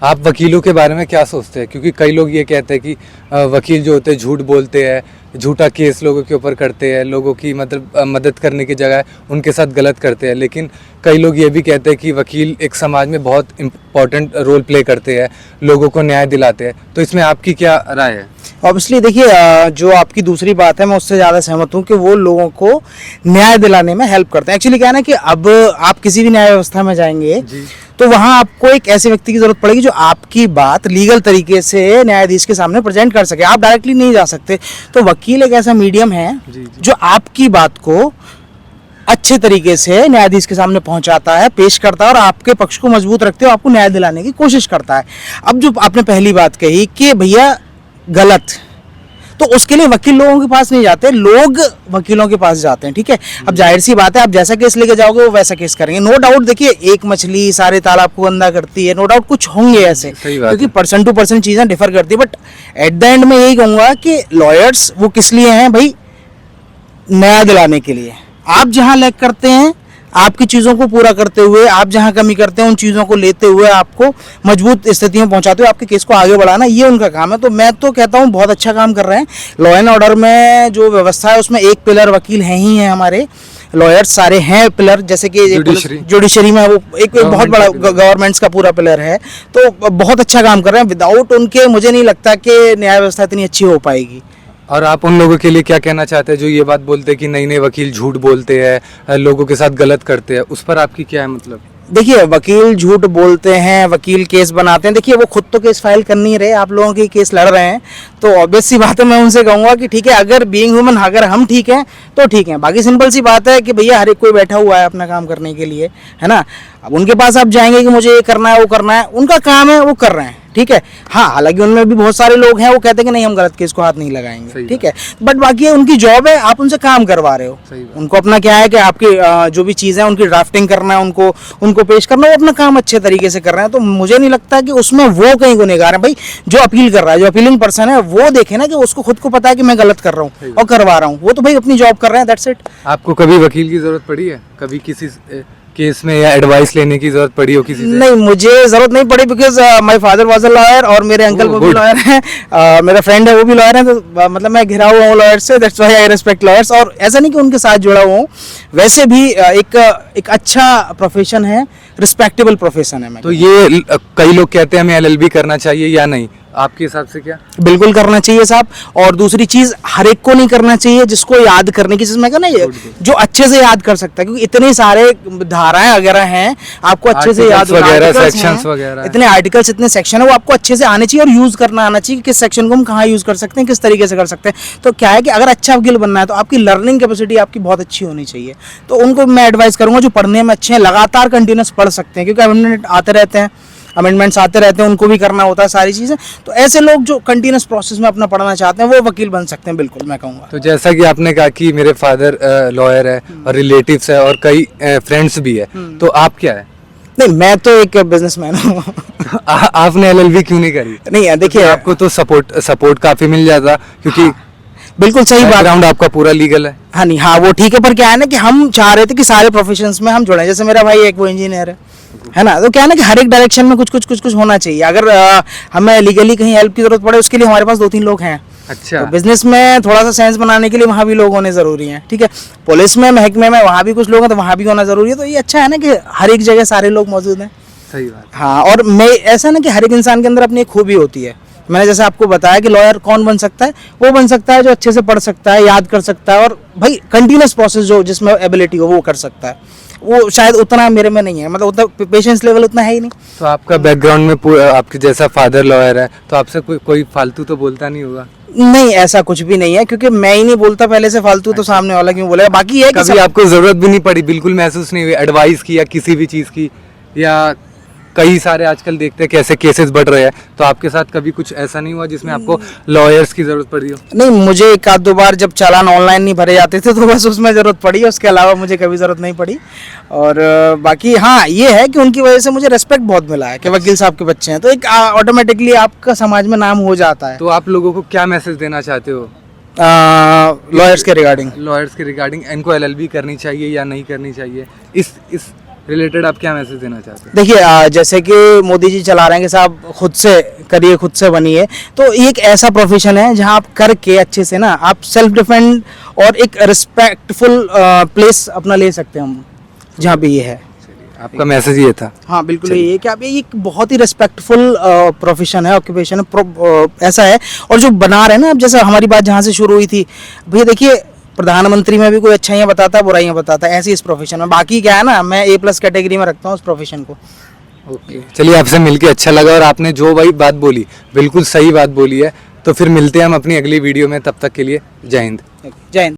आप वकीलों के बारे में क्या सोचते हैं? क्योंकि कई लोग ये कहते हैं कि वकील जो होते हैं झूठ बोलते हैं, झूठा केस लोगों के ऊपर करते हैं, लोगों की मतलब मदद करने की जगह उनके साथ गलत करते हैं। लेकिन कई लोग ये भी कहते हैं कि वकील एक समाज में बहुत इम्पोर्टेंट रोल प्ले करते हैं, लोगों को न्याय दिलाते हैं। तो इसमें आपकी क्या राय है? ऑब्वियसली देखिए, जो आपकी दूसरी बात है मैं उससे ज़्यादा सहमत हूँ कि वो लोगों को न्याय दिलाने में हेल्प करते हैं। एक्चुअली क्या है ना कि अब आप किसी भी न्याय व्यवस्था में जाएंगे तो वहाँ आपको एक ऐसे व्यक्ति की ज़रूरत पड़ेगी जो आपकी बात लीगल तरीके से न्यायाधीश के सामने प्रेजेंट कर सके। आप डायरेक्टली नहीं जा सकते, तो वकील एक ऐसा मीडियम है जो आपकी बात को अच्छे तरीके से न्यायाधीश के सामने पहुंचाता है, पेश करता है और आपके पक्ष को मजबूत रखते हुए आपको न्याय दिलाने की कोशिश करता है। अब जो आपने पहली बात कही कि भैया गलत, तो उसके लिए वकील लोगों के पास नहीं जाते, लोग वकीलों के पास जाते हैं। ठीक है, अब जाहिर सी बात है, आप जैसा केस लेके जाओगे वो वैसा केस करेंगे। नो डाउट, देखिए एक मछली सारे तालाब को गंदा करती है, नो डाउट कुछ होंगे ऐसे, क्योंकि पर्सन टू पर्सन चीज़ें डिफर करती है। बट एट द एंड में यही कहूँगा कि लॉयर्स वो किस लिए हैं भाई? न्याय दिलाने के लिए। आप जहाँ लैग करते हैं, आपकी चीज़ों को पूरा करते हुए, आप जहाँ कमी करते हैं उन चीज़ों को लेते हुए आपको मजबूत स्थिति में पहुँचाते हुए आपके केस को आगे बढ़ाना, ये उनका काम है। तो मैं तो कहता हूँ बहुत अच्छा काम कर रहे हैं। लॉ एंड ऑर्डर में जो व्यवस्था है उसमें एक पिलर वकील हैं ही हैं, हमारे लॉयर्स सारे हैं पिलर, जैसे कि जुडिशरी में वो एक बहुत बड़ा गवर्नमेंट्स का पूरा पिलर है। तो बहुत अच्छा काम कर रहे हैं। विदाउट उनके मुझे नहीं लगता कि न्याय व्यवस्था इतनी अच्छी हो पाएगी। और आप उन लोगों के लिए क्या कहना चाहते हैं जो ये बात बोलते हैं कि नई नए वकील झूठ बोलते हैं, लोगों के साथ गलत करते हैं? उस पर आपकी क्या है मतलब? देखिए, वकील झूठ बोलते हैं, वकील केस बनाते हैं। देखिए, वो खुद तो केस फाइल कर नहीं रहे, आप लोगों के केस लड़ रहे हैं, तो ऑब्वियस सी बात है, मैं उनसे कहूँगा कि ठीक है, अगर बीइंग ह्यूमन अगर हम ठीक हैं तो ठीक है। बाकी सिंपल सी बात है कि भैया हर एक कोई बैठा हुआ है अपना काम करने के लिए, है ना। अब उनके पास आप जाएंगे कि मुझे ये करना है वो करना है, उनका काम है, वो कर रहे हैं, ठीक है। हाँ, हालांकि उनमें भी बहुत सारे लोग हैं वो कहते हैं कि नहीं हम गलत केस को हाथ नहीं लगाएंगे, ठीक है। बट बाकी उनकी जॉब है, आप उनसे काम करवा रहे हो। उनको अपना क्या है कि आपकी जो भी चीज़ है उनकी ड्राफ्टिंग करना है, उनको पेश करना, वो अपना काम अच्छे तरीके से कर रहे हैं। तो मुझे नहीं लगता कि उसमें वो कहीं गुनहगार है। भाई जो अपील कर रहा है, जो अपीलिंग पर्सन है, वो देखे ना कि उसको खुद को पता है कि मैं गलत कर रहा हूँ और करवा रहा हूँ, वो तो भाई अपनी जॉब कर रहे हैं, दैट्स इट। आपको कभी वकील की जरूरत पड़ी है? कभी किसी केस में या एडवाइस लेने की जरूरत पड़ी हो किसी से? नहीं, मुझे जरूरत नहीं पड़ी, because my father was a lawyer और मेरे अंकल वो भी लॉयर हैं, मेरा फ्रेंड है वो भी लॉयर है, तो मतलब मैं घिरा हुआ हूँ लॉयर से, that's why I respect lawyers. और ऐसा नहीं कि उनके साथ जुड़ा हुआ हूँ, वैसे भी एक अच्छा प्रोफेशन है, रिस्पेक्टेबल प्रोफेशन है। मैं तो ये कई लोग कहते हैं हमें LLB करना चाहिए या नहीं, आपके हिसाब से क्या? बिल्कुल करना चाहिए साहब। और दूसरी चीज, हर एक को नहीं करना चाहिए जिसको याद करने की चीज, मैं कहना जो अच्छे से याद कर सकता है, क्योंकि इतने सारे धाराएं वगैरह हैं, आपको अच्छे से याद वगैरह, इतने आर्टिकल्स, इतने सेक्शन है, वो आपको अच्छे से आने चाहिए और यूज करना आना चाहिए कि किस सेक्शन को हम कहाँ यूज कर सकते हैं, किस तरीके से कर सकते हैं। तो क्या है कि अगर अच्छा वकील बनना है तो आपकी लर्निंग कैपेसिटी आपकी बहुत अच्छी होनी चाहिए। तो उनको मैं एडवाइस करूंगा जो पढ़ने में अच्छे हैं, लगातार कंटिन्यूस पढ़ सकते हैं, क्योंकि अमेंडमेंट आते रहते हैं, अमेंडमेंट्स आते रहते हैं, उनको भी करना होता है सारी चीज़ें। तो ऐसे लोग जो कंटिन्यूस प्रोसेस में अपना पढ़ना चाहते हैं वो वकील बन सकते हैं, बिल्कुल मैं कहूँगा। तो जैसा कि आपने कहा कि मेरे फादर लॉयर है और रिलेटिव्स है और कई फ्रेंड्स भी है, तो आप क्या है? नहीं, मैं तो एक बिजनेसमैन हूँ। आपने LLB क्यों नहीं करी? नहीं, देखिए आपको तो सपोर्ट काफी मिल जाता, क्योंकि बिल्कुल सही बात, बैकग्राउंड आपका पूरा लीगल है। हाँ नहीं, हाँ वो ठीक है, पर क्या है ना कि हम चाह रहे थे कि सारे प्रोफेशंस में हम जुड़े। जैसे मेरा भाई एक वो इंजीनियर है ना, तो क्या है ना कि हर एक डायरेक्शन में कुछ होना चाहिए। अगर हमें लीगली कहीं हेल्प की जरूरत पड़े, उसके लिए हमारे पास 2-3 लोग हैं। अच्छा, तो बिजनेस में थोड़ा सा सेंस बनाने के लिए वहाँ भी लोग होने जरूरी हैं, ठीक है। पुलिस में, महकमे में वहाँ भी कुछ लोग हैं, तो वहाँ भी होना जरूरी है। तो ये अच्छा है ना कि हर एक जगह सारे लोग मौजूद हैं। सही बात। हाँ, और मैं ऐसा ना कि हर एक इंसान के अंदर अपनी एक खूबी होती है। मैंने जैसे आपको बताया कि लॉयर कौन बन सकता है, वो बन सकता है जो अच्छे से पढ़ सकता है, याद कर सकता है, और भाई कंटिन्यूस प्रोसेस जो जिसमें एबिलिटी हो वो कर सकता है। वो शायद उतना मेरे में नहीं है, मतलब उतना पेशेंस लेवल उतना है ही नहीं। तो आपका बैकग्राउंड में आपके जैसा फादर लॉयर है, तो आपसे कोई फालतू तो बोलता नहीं होगा? नहीं, ऐसा कुछ भी नहीं है, क्योंकि मैं ही नहीं बोलता पहले से फालतू, तो सामने वाला क्यों बोलेगा। बाकी ये कभी आपको जरूरत भी नहीं पड़ी, बिल्कुल महसूस नहीं हुई एडवाइस की या किसी भी चीज की? या कई सारे आजकल देखते हैं कैसे केसेस बढ़ रहे हैं, तो आपके साथ कभी कुछ ऐसा नहीं हुआ जिसमें आपको लॉयर्स की जरूरत पड़ी हो? नहीं, मुझे 1-2 बार जब चालान ऑनलाइन नहीं भरे जाते थे तो बस उसमें ज़रूरत पड़ी, उसके अलावा मुझे कभी ज़रूरत नहीं पड़ी। और बाकी हाँ ये है कि उनकी वजह से मुझे रेस्पेक्ट बहुत मिला है कि वकील साहब के बच्चे हैं, तो एक ऑटोमेटिकली आपका समाज में नाम हो जाता है। तो आप लोगों को क्या मैसेज देना चाहते हो लॉयर्स के रिगार्डिंग? इनको LLB करनी चाहिए या नहीं करनी चाहिए? इस रिलेटेड आप क्या मैसेज देना चाहते हैं? देखिए जैसे कि मोदी जी चला रहे हैं कि साहब खुद से करिए, खुद से बनिए, तो ये एक ऐसा प्रोफेशन है जहां आप करके अच्छे से ना आप सेल्फ डिफेंड और एक रिस्पेक्टफुल प्लेस अपना ले सकते हैं हम, जहाँ पे ये है। आपका मैसेज ये था। हाँ बिल्कुल यही है कि आप ये एक बहुत ही रिस्पेक्टफुल प्रोफेशन है, ऑक्यूपेशन है, ऐसा है। और जो बना रहे हैं ना, अब जैसे हमारी बात जहाँ से शुरू हुई थी, भैया देखिए प्रधानमंत्री में भी कोई अच्छाइयाँ बताता है, बुराइयाँ बताता है, ऐसी इस प्रोफेशन में। बाकी क्या है ना, मैं A+ कैटेगरी में रखता हूँ उस प्रोफेशन को। ओके, चलिए आपसे मिलके अच्छा लगा, और आपने जो भाई बात बोली बिल्कुल सही बात बोली है। तो फिर मिलते हैं हम अपनी अगली वीडियो में, तब तक के लिए जय हिंद।